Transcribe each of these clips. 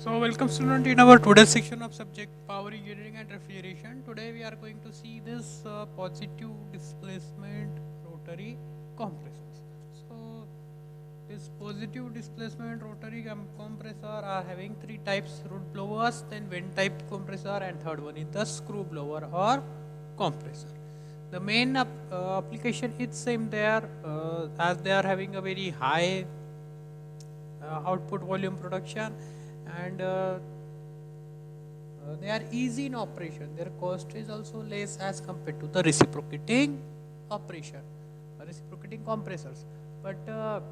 So welcome student in our today's section of subject power engineering and refrigeration. Today we are going to see this positive displacement rotary compressors. So this positive displacement rotary compressor are having three types: root blowers, then vent type compressor, and third one is the screw blower or compressor. The main application is same there, as they are having a very high output volume production, and they are easy in operation. Their cost is also less as compared to the reciprocating operation, reciprocating compressors. But the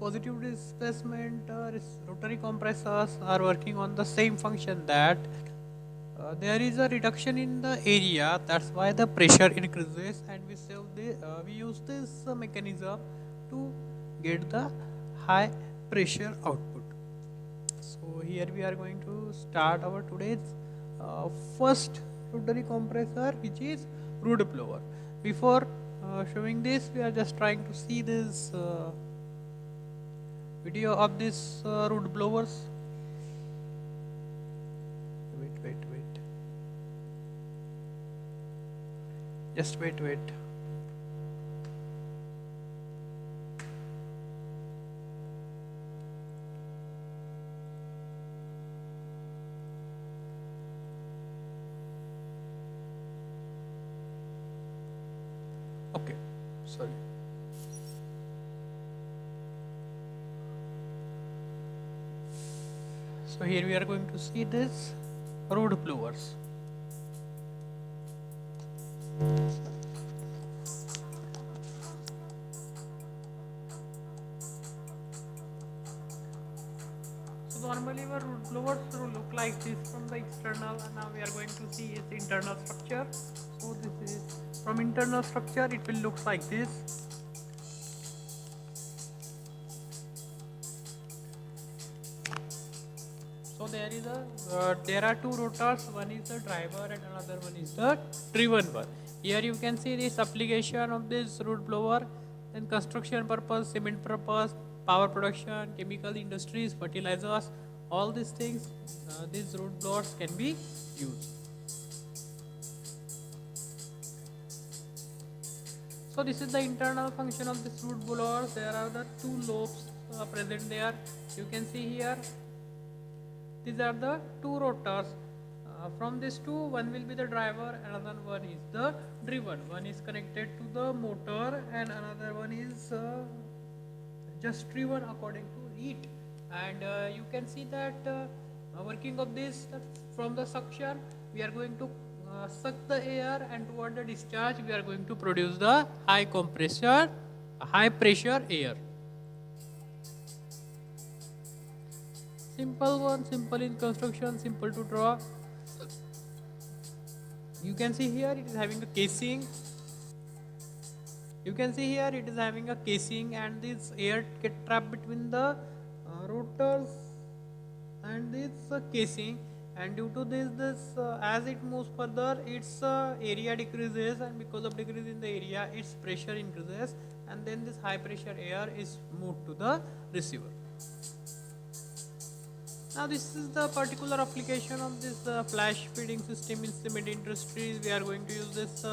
positive displacement rotary compressors are working on the same function, that there is a reduction in the area. That's why the pressure increases, and we use this mechanism to get the high pressure output. So here we are going to start our today's first rotary compressor, which is root blower. Before showing this, we are just trying to see this video of this root blowers. Wait. Just wait. Okay, sorry. So here we are going to see this root blowers. So normally our root blowers will look like this from the external, and now we are going to see its internal structure. So this is from internal structure, it will look like this. So there are two rotors. One is the driver and another one is the driven one. Here you can see this application of this root blower. Then construction purpose, cement purpose, power production, chemical industries, fertilizers, all these things, these root blowers can be used. So this is the internal function of this root blower. There are the two lobes present there. You can see here. These are the two rotors. From these two, one will be the driver, another one is the driven. One is connected to the motor, and another one is just driven according to it. And you can see that working of this, from the suction, we are going to suck the air, and toward the discharge, we are going to produce the high pressure air. Simple one, simple in construction, simple to draw. You can see here it is having a casing. You can see here it is having a casing, and this air get trapped between the rotors and this casing. And due to this as it moves further, its area decreases, and because of decrease in the area, its pressure increases, and then this high pressure air is moved to the receiver. Now this is the particular application of this flash feeding system in cement industries. We are going to use this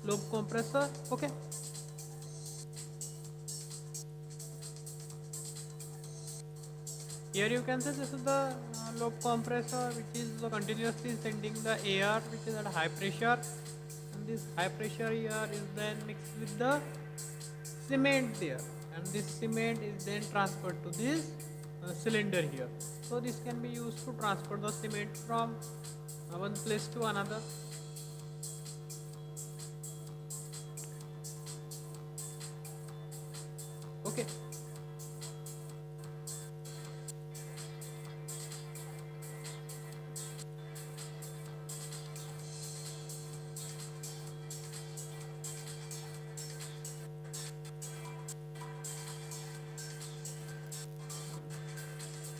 lobe compressor. Okay. Here you can see this is the lobe compressor, which is continuously sending the air which is at high pressure, and this high pressure air is then mixed with the cement there, and this cement is then transferred to this cylinder here. So this can be used to transfer the cement from one place to another. Okay.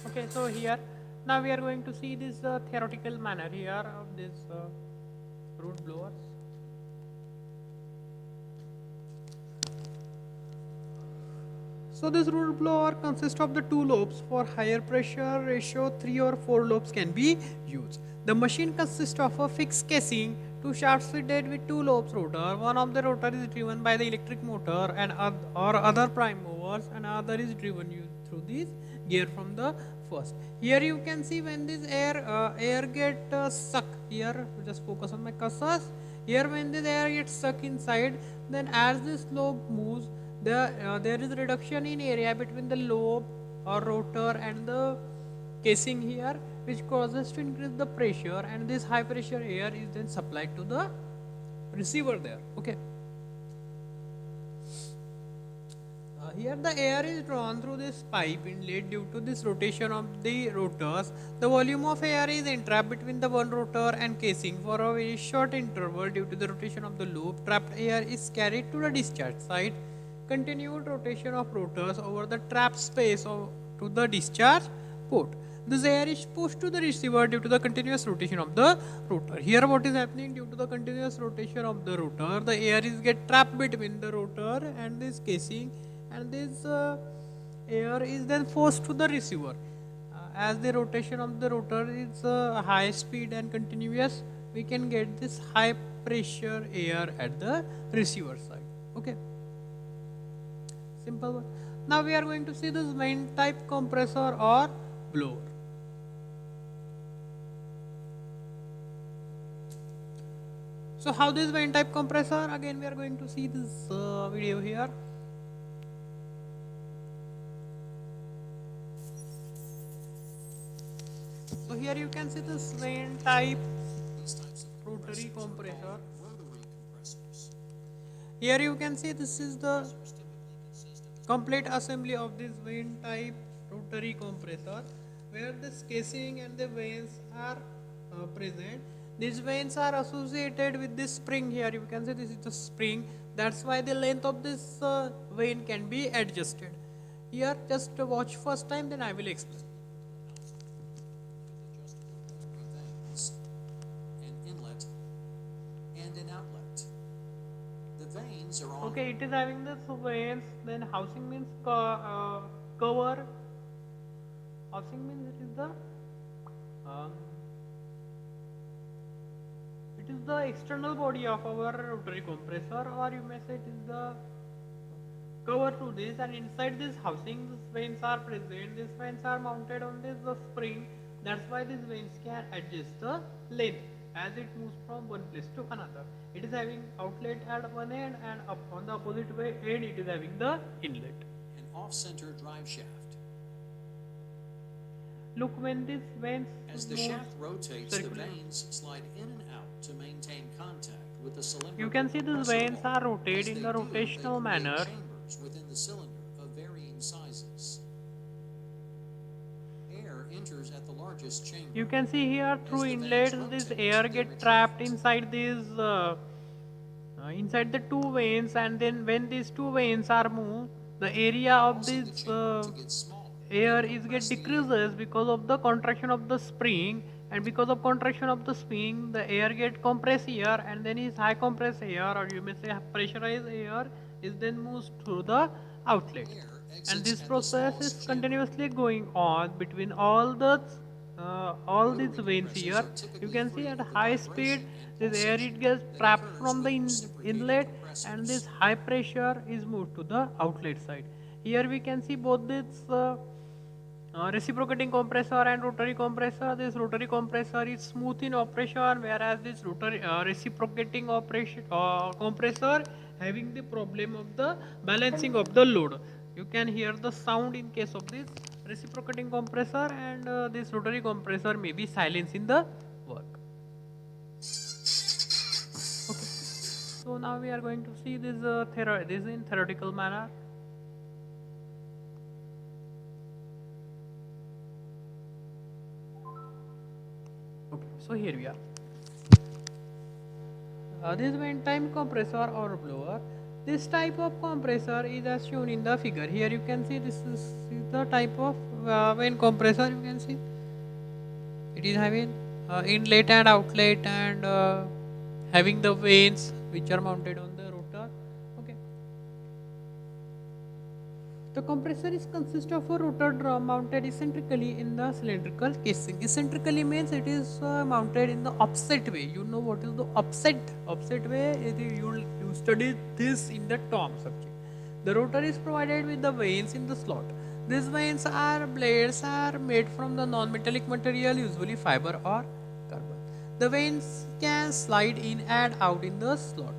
Okay, so here now we are going to see this theoretical manner here of this root blowers. So this root blower consists of the two lobes. For higher pressure ratio, 3 or 4 lobes can be used. The machine consists of a fixed casing, two shafts fitted with two lobes rotor. One of the rotor is driven by the electric motor and or other prime movers, and other is driven through this gear from the first. Here you can see when this air get stuck. Here just focus on my cursors. Here when this air gets stuck inside, then as this lobe moves, there is reduction in area between the lobe or rotor and the casing here, which causes to increase the pressure, and this high pressure air is then supplied to the receiver there. Okay. Here the air is drawn through this pipe inlet due to this rotation of the rotors. The volume of air is entrapped between the one rotor and casing for a very short interval due to the rotation of the loop. Trapped air is carried to the discharge side. Continued rotation of rotors over the trapped space to the discharge port. This air is pushed to the receiver due to the continuous rotation of the rotor. Here what is happening due to the continuous rotation of the rotor, the air is get trapped between the rotor and this casing, and this air is then forced to the receiver. As the rotation of the rotor is high speed and continuous, we can get this high pressure air at the receiver side. Okay. Simple one. Now we are going to see this vent type compressor or blower. So how this vent type compressor? Again we are going to see this video here. So here you can see this vent type rotary compressor. Here you can see this is the complete assembly of this vent type rotary compressor, where this casing and the vanes are present. These vanes are associated with this spring. Here you can see this is the spring. That's why the length of this vane can be adjusted. Here just watch first time, then I will explain. An inlet and an outlet. The vanes are on. Okay, it is having this vanes. Then housing means cover. Housing means it is the external body of our rotary compressor, or you may say it is the cover to this, and inside this housing these vanes are present. These vanes are mounted on this spring. That's why these vanes can adjust the length as it moves from one place to another. It is having outlet at one end, and up on the opposite way end it is having the inlet. An off-center drive shaft. Look, when this vanes As the shaft rotates, the vanes slide in and out to maintain contact with the cylinder. You can see these vanes are rotated in the rotational manner. Chambers within the cylinder of varying sizes. Air enters at the largest chamber. You can see here through inlets this air get trapped inside these inside the two vanes, and then when these two vanes are moved, the area of this air is get decreases because of the contraction of the spring, and because of contraction of the spring the air get compressed here, and then is high compressed air, or you may say pressurized air, is then moves through the outlet, and this process is continuously going on between all these vanes here. You can see at high speed this air it gets trapped from the inlet, and this high pressure is moved to the outlet side. Here we can see both this reciprocating compressor and rotary compressor. This rotary compressor is smooth in operation, whereas this rotary reciprocating compressor having the problem of the balancing of the load. You can hear the sound in case of this reciprocating compressor, and this rotary compressor may be silence in the work. Okay. So now we are going to see this this in theoretical manner. Okay, so here we are. This is vent type compressor or blower. This type of compressor is as shown in the figure. Here you can see this is the type of vent compressor. You can see it is having inlet and outlet, and having the vanes which are mounted on the rotor. Okay. The compressor is consist of a rotor drum mounted eccentrically in the cylindrical casing. Eccentrically means it is mounted in the opposite way. You know what is the opposite? Opposite way is you study this in the TOM subject. The rotor is provided with the vanes in the slot. These vanes are blades are made from the non-metallic material, usually fiber or carbon. The vanes can slide in and out in the slot.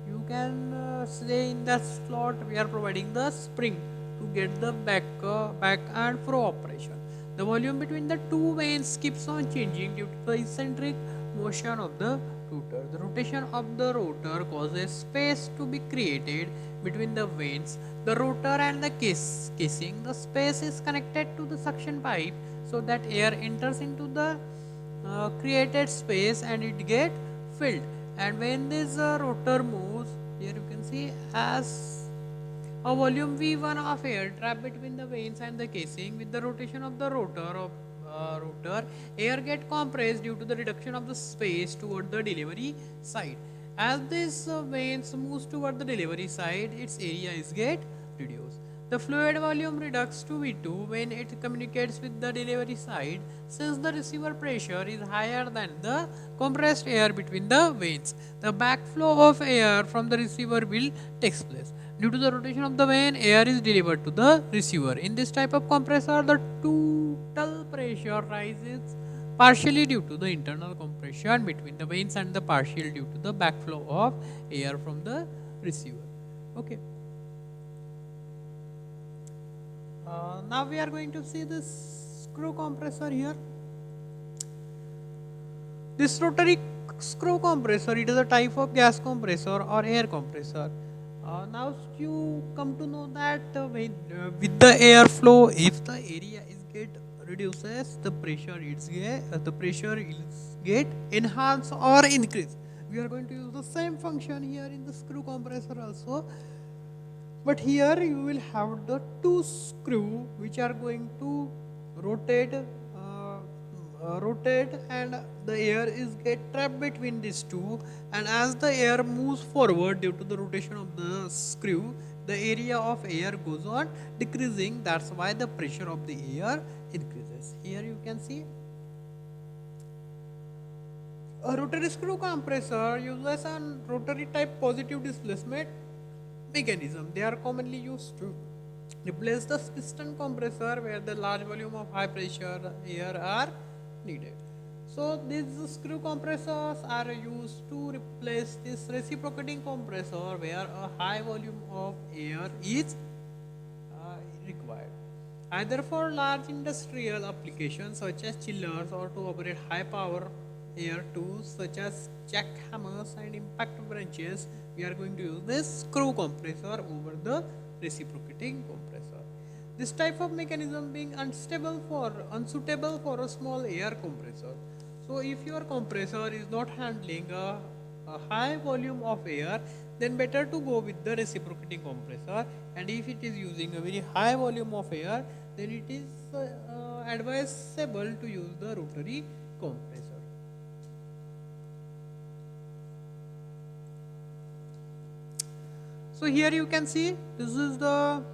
You can say in the slot we are providing the spring to get the back and fro operation. The volume between the two vanes keeps on changing due to the eccentric motion of the rotor. The rotation of the rotor causes space to be created between the vanes, the rotor and the casing. The space is connected to the suction pipe so that air enters into the created space and it get filled. And when this rotor moves, here you can see as a volume V1 of air trapped between the vanes and the casing. With the rotation of the rotor, air get compressed due to the reduction of the space toward the delivery side. As this vanes moves toward the delivery side, its area is get reduced. The fluid volume reduces to V2 when it communicates with the delivery side, since the receiver pressure is higher than the compressed air between the vanes. The backflow of air from the receiver will takes place. Due to the rotation of the vane, air is delivered to the receiver. In this type of compressor, the total pressure rises partially due to the internal compression between the vanes and the partial due to the backflow of air from the receiver. Okay. Now we are going to see this screw compressor here. This rotary screw compressor, it is a type of gas compressor or air compressor. Now you come to know that with the airflow, if the area is get reduces, the pressure is get enhanced or increase. We are going to use the same function here in the screw compressor also. But here you will have the two screw which are going to rotate and the air is get trapped between these two, and as the air moves forward due to the rotation of the screw, the area of air goes on decreasing. That's why the pressure of the air increases. Here you can see a rotary screw compressor uses a rotary type positive displacement mechanism. They are commonly used to replace the piston compressor where the large volume of high pressure air are needed. So these screw compressors are used to replace this reciprocating compressor where a high volume of air is required, either for large industrial applications such as chillers or to operate high power air tools such as jackhammers and impact wrenches. We are going to use this screw compressor over the reciprocating compressor. This type of mechanism being unsuitable for a small air compressor. So if your compressor is not handling a high volume of air, then better to go with the reciprocating compressor. And if it is using a very high volume of air, then it is advisable to use the rotary compressor. So here you can see this is the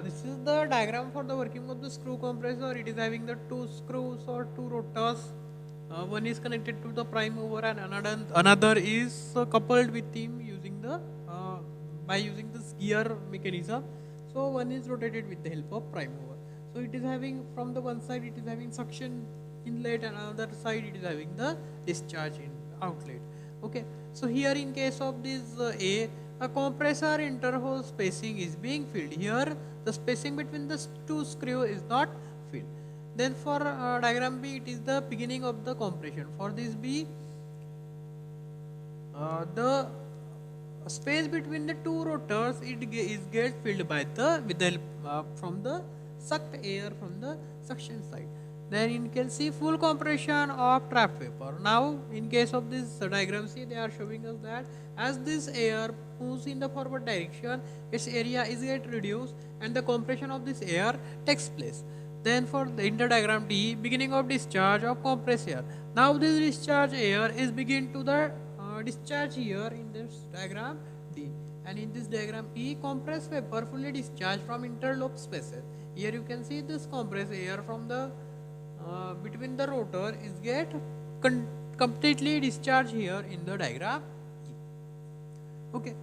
this is the diagram for the working of the screw compressor. It is having the two screws or two rotors. One is connected to the prime mover and another is coupled with him using the by using this gear mechanism. So one is rotated with the help of prime mover. So it is having from the one side it is having suction inlet and another side it is having the discharge in outlet. Okay. So here in case of this a compressor interhole spacing is being filled. Here the spacing between the two screw is not filled. Then for diagram B, it is the beginning of the compression. For this B, the space between the two rotors is get filled by the with the help from the sucked air from the suction side. Then you can see full compression of trapped vapor. Now in case of this diagram C, they are showing us that as this air moves in the forward direction, its area is get reduced and the compression of this air takes place. Then for the in the diagram D, beginning of discharge of compressed air. Now this discharge air is begin to the discharge here in this diagram D, and in this diagram E, compressed vapor fully discharged from interlobe spaces. Here you can see this compressed air from the between the rotor is get completely discharged here in the diagram E. Okay,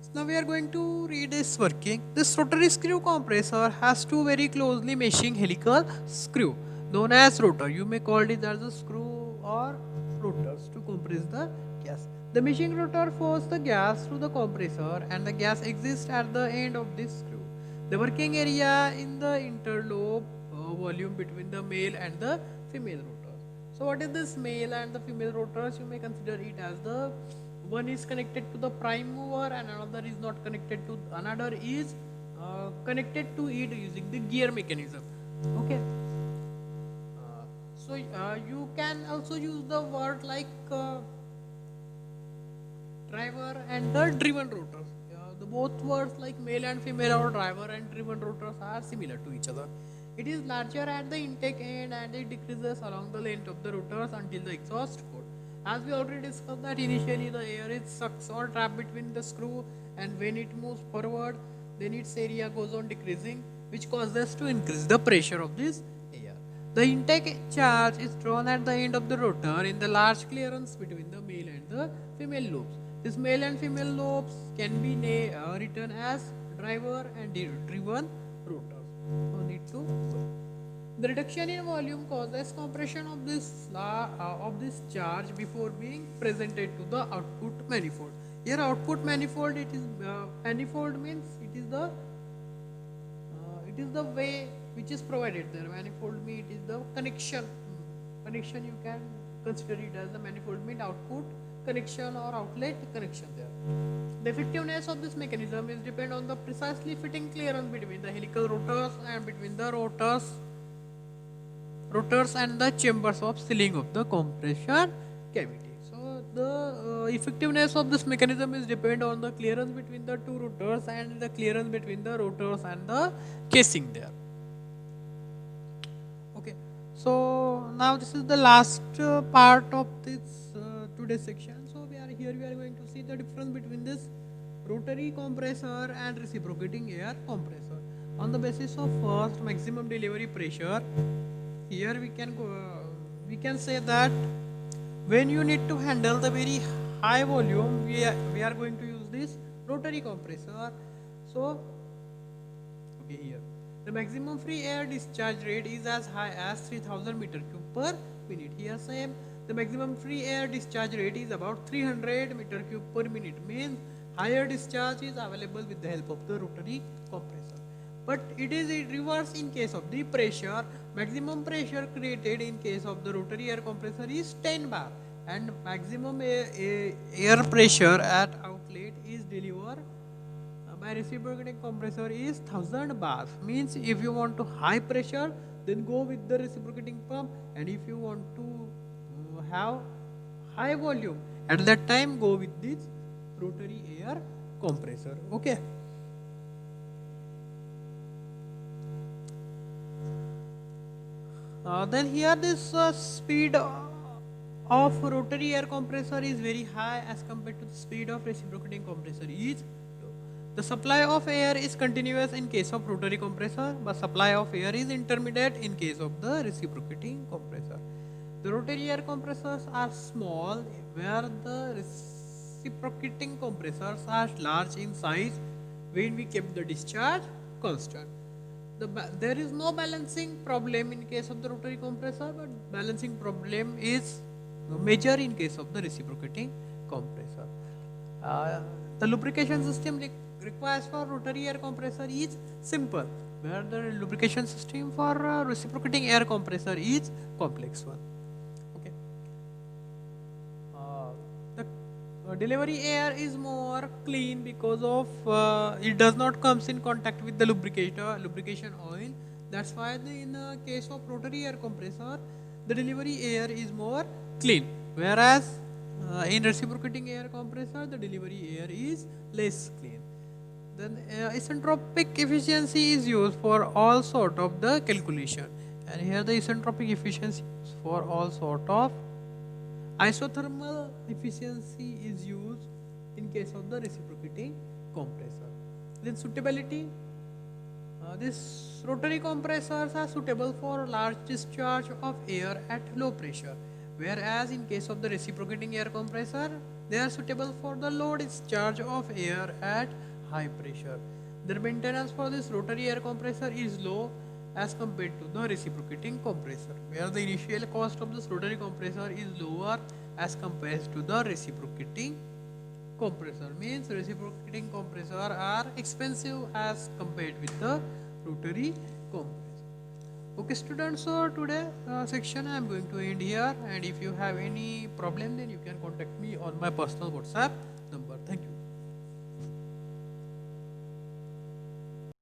so now we are going to read this working. This rotary screw compressor has two very closely meshing helical screw known as rotor. You may call it as a screw or rotors to compress the gas. The meshing rotor forces the gas through the compressor and the gas exists at the end of this screw. The working area in the interlobe volume between the male and the female rotors. So what is this male and the female rotors? You may consider it as the one is connected to the prime mover and another is not connected to, another is connected to it using the gear mechanism. Okay, so you can also use the word like driver and the driven rotors. The both words like male and female or driver and driven rotors are similar to each other. It is larger at the intake end and it decreases along the length of the rotors until the exhaust port. As we already discussed that initially the air is sucks or trapped between the screw, and when it moves forward then its area goes on decreasing, which causes to increase the pressure of this air. The intake charge is drawn at the end of the rotor in the large clearance between the male and the female lobes. This male and female lobes can be written as driver and driven rotors. No need to worry. The reduction in volume causes compression of this charge before being presented to the output manifold. Here output manifold, it is manifold means it is the way which is provided there. Manifold means it is the connection. Connection you can consider it as the manifold mean output connection or outlet connection there. The effectiveness of this mechanism is depend on the precisely fitting clearance between the helical rotors and between the rotors and the chambers of sealing of the compression cavity. So the effectiveness of this mechanism is depend on the clearance between the two rotors and the clearance between the rotors and the casing there. Okay, so now this is the last part of this today's section. So we are going to see the difference between this rotary compressor and reciprocating air compressor. On the basis of first maximum delivery pressure, here we can say that when you need to handle the very high volume, we are going to use this rotary compressor. So okay, here the maximum free air discharge rate is as high as 3000 meter cube per minute. Here same, the maximum free air discharge rate is about 300 meter cube per minute, means higher discharge is available with the help of the rotary compressor. But it is in reverse in case of the pressure. Maximum pressure created in case of the rotary air compressor is 10 bar, and maximum air pressure at outlet is delivered by reciprocating compressor is 1000 bars. Means if you want to high pressure, then go with the reciprocating pump, and if you want to have high volume, at that time go with this rotary air compressor. Okay. Then here this speed of rotary air compressor is very high as compared to the speed of reciprocating compressor is low. The supply of air is continuous in case of rotary compressor, but supply of air is intermediate in case of the reciprocating compressor. The rotary air compressors are small, where the reciprocating compressors are large in size when we keep the discharge constant. There is no balancing problem in case of the rotary compressor, but balancing problem is major in case of the reciprocating compressor. The lubrication system requires for rotary air compressor is simple, where the lubrication system for reciprocating air compressor is complex one. Okay. The delivery air is more clean because of it does not comes in contact with the lubrication oil. That's why in the case of rotary air compressor, the delivery air is more clean, whereas in reciprocating air compressor, the delivery air is less clean. Then isentropic efficiency is used for all sort of the calculation. And here the isentropic efficiency for all sort of isothermal efficiency is used in case of the reciprocating compressor. Then suitability. These rotary compressors are suitable for large discharge of air at low pressure, whereas in case of the reciprocating air compressor, they are suitable for the low discharge of air at high pressure. The maintenance for this rotary air compressor is low as compared to the reciprocating compressor, where the initial cost of this rotary compressor is lower as compared to the reciprocating compressor. Means reciprocating compressor are expensive as compared with the rotary compressor. Okay students, so today section I am going to end here, and if you have any problem then you can contact me on my personal WhatsApp number. Thank you.